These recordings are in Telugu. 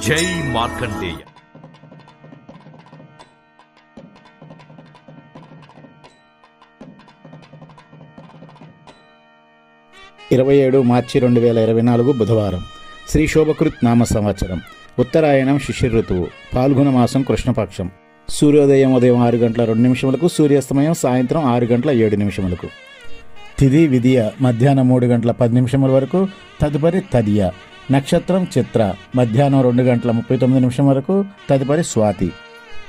జై మార్కండేయ. మార్చి 2024 బుధవారం. శ్రీ శోభకృత్ నామ సంవత్సరం. ఉత్తరాయణం శిశిర ఋతువు. పాల్గొన మాసం కృష్ణపక్షం. సూర్యోదయం ఉదయం 6 గంటల 2 నిమిషములకు, సూర్యాస్తమయం సాయంత్రం 6 గంటల 7 నిమిషములకు. తిథి విధియ మధ్యాహ్నం 3 గంటల 10 నిమిషముల వరకు, తదుపరి తదియ. నక్షత్రం చిత్ర మధ్యాహ్నం 2 గంటల 39 నిమిషం వరకు, తదుపరి స్వాతి.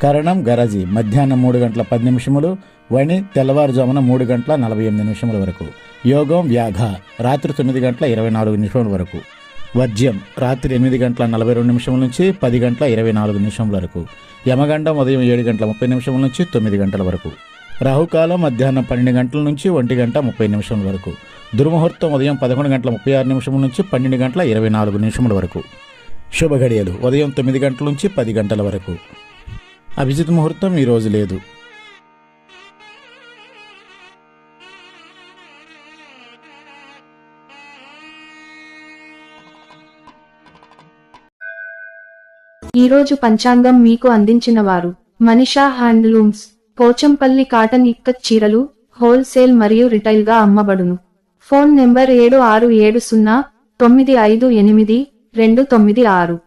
కరణం గరజి మధ్యాహ్నం 3 గంటల 10 నిమిషములు, వణి తెల్లవారుజామున 3 గంటల 48 నిమిషముల వరకు. యోగం వ్యాఘ రాత్రి 9 గంటల 24 నిమిషముల వరకు. వర్జ్యం రాత్రి 8 గంటల 42 నిమిషముల నుంచి 10 గంటల 24 నిమిషముల వరకు. యమగండం ఉదయం 7 గంటల 30 నిమిషముల నుంచి 9 గంటల వరకు. రాహుకాలం మధ్యాహ్నం 12 గంటల నుంచి 1 గంట 30 నిమిషముల వరకు. దుర్ముహూర్తం ఉదయం 11 గంటల 36 నిమిషముల నుంచి 12 గంటల 24 నిమిషముల వరకు. శుభ గడియలు ఉదయం 9 గంటల నుంచి 10 గంటల వరకు. అభిజిత్ ముహూర్తం ఈరోజు లేదు. ఈరోజు పంచాంగం మీకు అందించిన వారు మనీషా హ్యాండ్లూమ్స్. పోచంపల్లి కాటన్ ఇక్కత్ చీరలు హోల్సేల్ మరియు రిటైల్ గా అమ్మబడును. Phone number 7670958296.